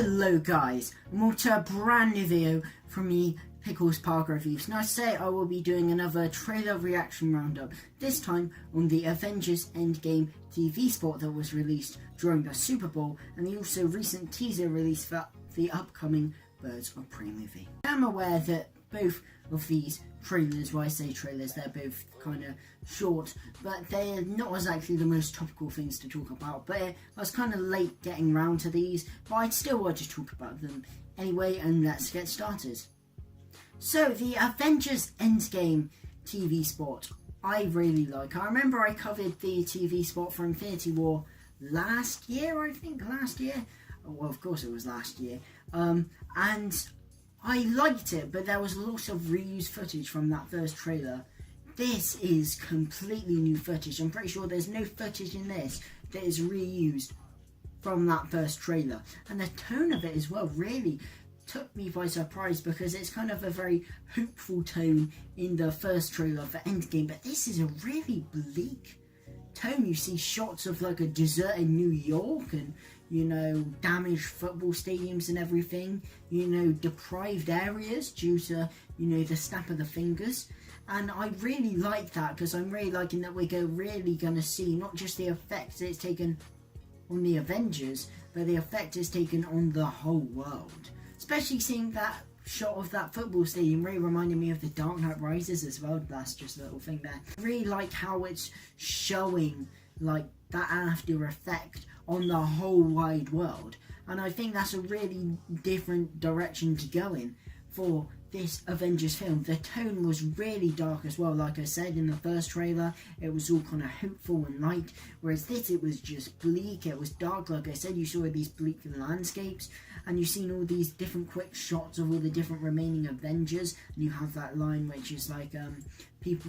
Hello guys, and welcome to a brand new video from me, Pickles Parker Reviews. Now today I will be doing another trailer reaction roundup, this time on the Avengers Endgame TV spot that was released during the Super Bowl, and the also recent teaser release for the upcoming Birds of Prey movie. I'm aware that both of these trailers, when I say trailers, they're both kind of short, but they're not exactly the most topical things to talk about. But I was kind of late getting round to these, but I'd still want to talk about them anyway, and let's get started. So, the Avengers Endgame TV spot, I really like. I remember I covered the TV spot for Infinity War last year, well, of course it was last year, and I liked it, but there was a lot of reused footage from that first trailer. This is completely new footage. I'm pretty sure there's no footage in this that is reused from that first trailer. And the tone of it as well really took me by surprise, because it's kind of a very hopeful tone in the first trailer for Endgame, but this is a really bleak tone. You see shots of like a deserted New York and, you know, damaged football stadiums and everything, you know, deprived areas due to, you know, the snap of the fingers. And I really like that, because I'm really liking that we're really going to see not just the effects it's taken on the Avengers, but the effect it's taken on the whole world. Especially seeing that shot of that football stadium really reminded me of the Dark Knight Rises as well. That's just a little thing there. I really like how it's showing like that after effect on the whole wide world, and I think that's a really different direction to go in for this Avengers film. The tone was really dark as well. Like I said in the first trailer, it was all kind of hopeful and light, whereas this, it was just bleak, it was dark. Like I said, you saw these bleak landscapes, and you've seen all these different quick shots of all the different remaining Avengers, and you have that line which is like,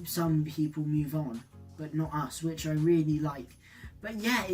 some people move on, but not us, which I really like. But yeah,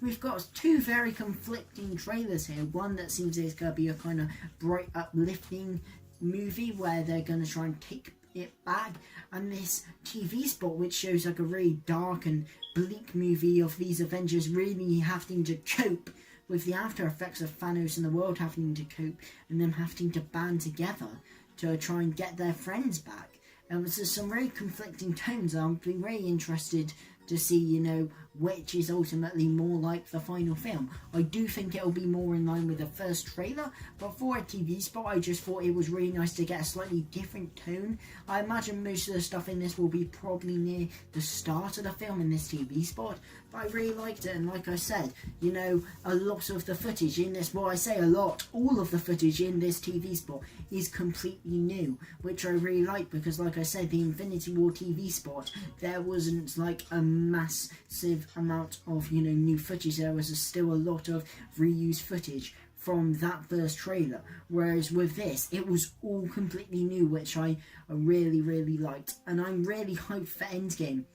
we've got two very conflicting trailers here. One that seems it's going to be a kind of bright, uplifting movie where they're going to try and take it back, and this TV spot which shows like a really dark and bleak movie of these Avengers really having to cope with the after effects of Thanos and the world having to cope, and them having to band together to try and get their friends back. And there's some very conflicting tones. I'm being very interested to see, you know, which is ultimately more like the final film. I do think it'll be more in line with the first trailer, but for a TV spot, I just thought it was really nice to get a slightly different tone. I imagine most of the stuff in this will be probably near the start of the film in this TV spot, but I really liked it. And like I said, you know, a lot of the footage in this, well, I say a lot, all of the footage in this TV spot is completely new, which I really like, because like I said, the Infinity War TV spot, there wasn't like a massive amount of, you know, new footage. There was still a lot of reused footage from that first trailer, whereas with this, it was all completely new, which I really liked. And I'm really hyped for Endgame.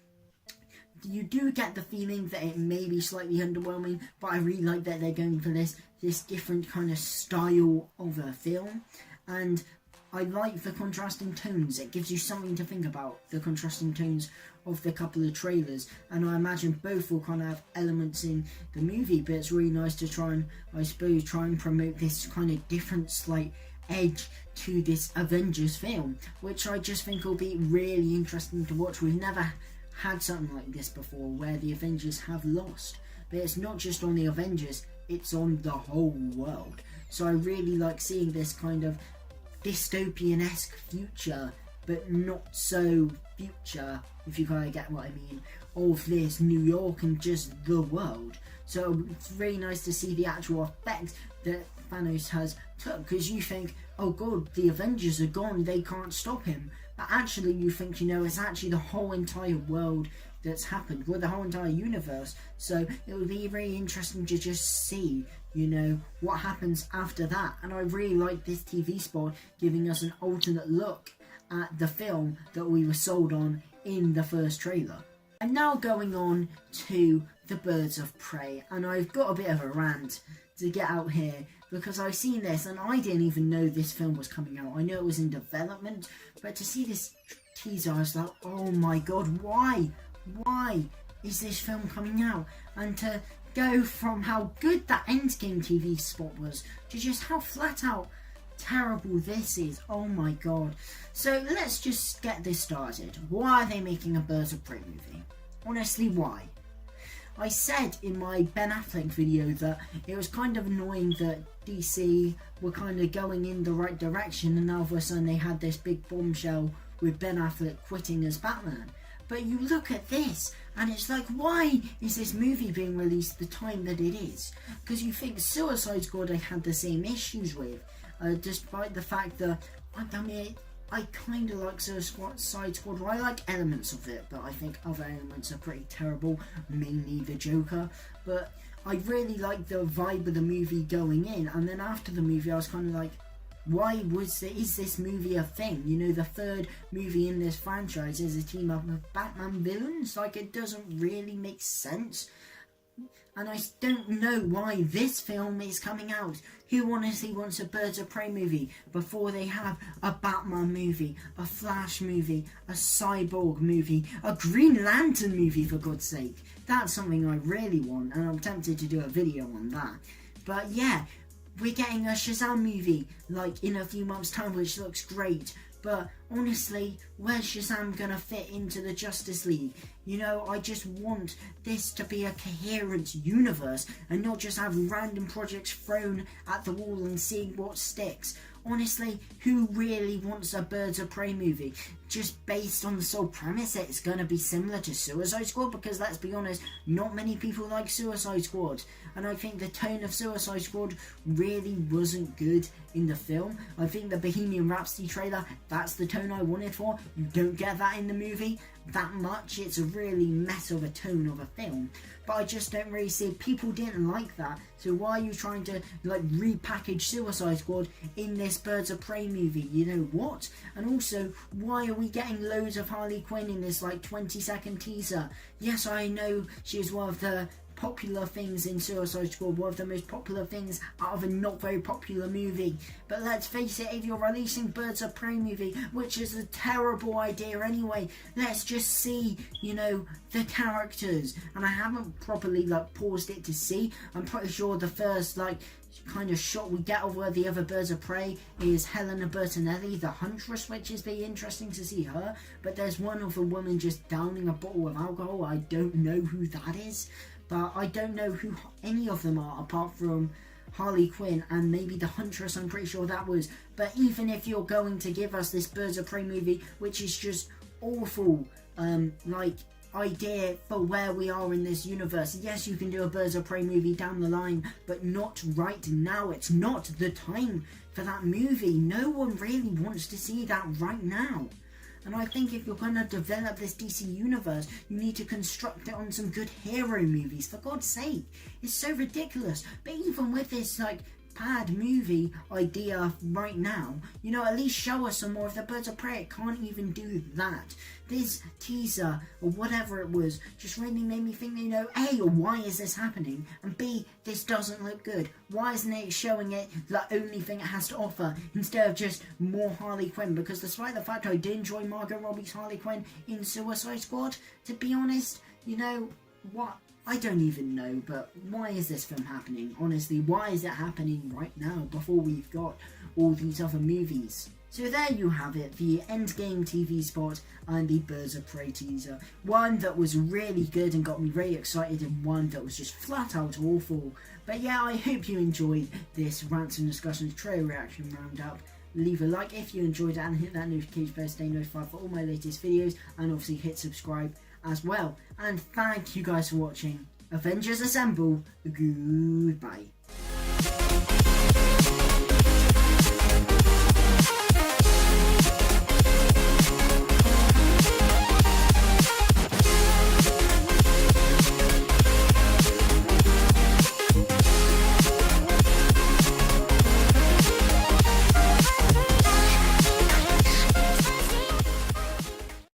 You do get the feeling that it may be slightly underwhelming, but I really like that they're going for this different kind of style of a film, and I like the contrasting tones. It gives you something to think about, the contrasting tones of the couple of trailers, and I imagine both will kind of have elements in the movie, but it's really nice to try and, I suppose, try and promote this kind of different slight edge to this Avengers film, which I just think will be really interesting to watch. We've never had something like this before, where the Avengers have lost, but it's not just on the Avengers, it's on the whole world. So I really like seeing this kind of dystopian-esque future, but not so future, if you kind of get what I mean, of this New York and just the world. So it's really nice to see the actual effect that Thanos has took, because you think, oh god, the Avengers are gone, they can't stop him, but actually you think, you know, it's actually the whole entire world that's happened, with the whole entire universe. So it would be very interesting to just see, you know, what happens after that. And I really like this TV spot giving us an alternate look at the film that we were sold on in the first trailer. I'm now going on to the Birds of Prey, and I've got a bit of a rant to get out here, because I've seen this and I didn't even know this film was coming out. I know it was in development, but to see this teaser, I was like, oh my god, why is this film coming out? And to go from how good that Endgame TV spot was to just how flat out terrible this is. Oh my god. So let's just get this started. Why are they making a Birds of Prey movie? Honestly, why? I said in my Ben Affleck video that it was kind of annoying that DC were kind of going in the right direction, and now all of a sudden they had this big bombshell with Ben Affleck quitting as Batman. But you look at this and it's like, why is this movie being released the time that it is? Because you think Suicide Squad I had the same issues with, despite the fact that, I mean, I kind of like Suicide Squad. I like elements of it, but I think other elements are pretty terrible, mainly the Joker. But I really like the vibe of the movie going in, and then after the movie I was kind of like, why is this movie a thing? You know, the third movie in this franchise is a team up of Batman villains. Like, it doesn't really make sense. And I don't know why this film is coming out. Who honestly wants a Birds of Prey movie before they have a Batman movie, a Flash movie, a Cyborg movie, a Green Lantern movie, for God's sake? That's something I really want, and I'm tempted to do a video on that. But yeah, we're getting a Shazam movie, like, in a few months' time, which looks great. But honestly, where's Shazam gonna fit into the Justice League? You know, I just want this to be a coherent universe and not just have random projects thrown at the wall and seeing what sticks. Honestly, who really wants a Birds of Prey movie? Just based on the sole premise that it's gonna be similar to Suicide Squad? Because let's be honest, not many people like Suicide Squad. And I think the tone of Suicide Squad really wasn't good in the film. I think the Bohemian Rhapsody trailer, that's the tone I wanted for. You don't get that in the movie that much. It's a really mess of a tone of a film. But I just don't really see, people didn't like that. So why are you trying to like repackage Suicide Squad in this Birds of Prey movie? You know what? And also, why are we getting loads of Harley Quinn in this like 20-second teaser? Yes, I know she's one of the popular things in Suicide Squad, one of the most popular things out of a not very popular movie. But let's face it, if you're releasing Birds of Prey movie, which is a terrible idea anyway, let's just see, you know, the characters. And I haven't properly like paused it to see. I'm pretty sure the first like kind of shot we get of where the other Birds of Prey is Helena Bertinelli, the Huntress, which is very interesting to see her. But there's one of a woman just downing a bottle of alcohol. I don't know who that is. But I don't know who any of them are apart from Harley Quinn and maybe the Huntress, I'm pretty sure that was. But even if you're going to give us this Birds of Prey movie, which is just awful, like, idea for where we are in this universe. Yes, you can do a Birds of Prey movie down the line, but not right now. It's not the time for that movie. No one really wants to see that right now. And I think if you're going to develop this DC universe, you need to construct it on some good hero movies, for God's sake. It's so ridiculous. But even with this, like, bad movie idea right now, you know, at least show us some more of the Birds of Prey. It can't even do that. This teaser, or whatever it was, just really made me think, you know, A, why is this happening? And B, this doesn't look good. Why isn't it showing it the only thing it has to offer, instead of just more Harley Quinn? Because despite the fact I did enjoy Margot Robbie's Harley Quinn in Suicide Squad, to be honest, you know, what? I don't even know, but why is this film happening? Honestly, why is it happening right now before we've got all these other movies? So there you have it, the Endgame TV spot and the Birds of Prey teaser. One that was really good and got me very excited, and one that was just flat out awful. But yeah, I hope you enjoyed this rants and discussions trailer reaction roundup. Leave a like if you enjoyed it and hit that notification bell to stay notified for all my latest videos, and obviously hit subscribe as well. And thank you guys for watching. Avengers Assemble. Goodbye.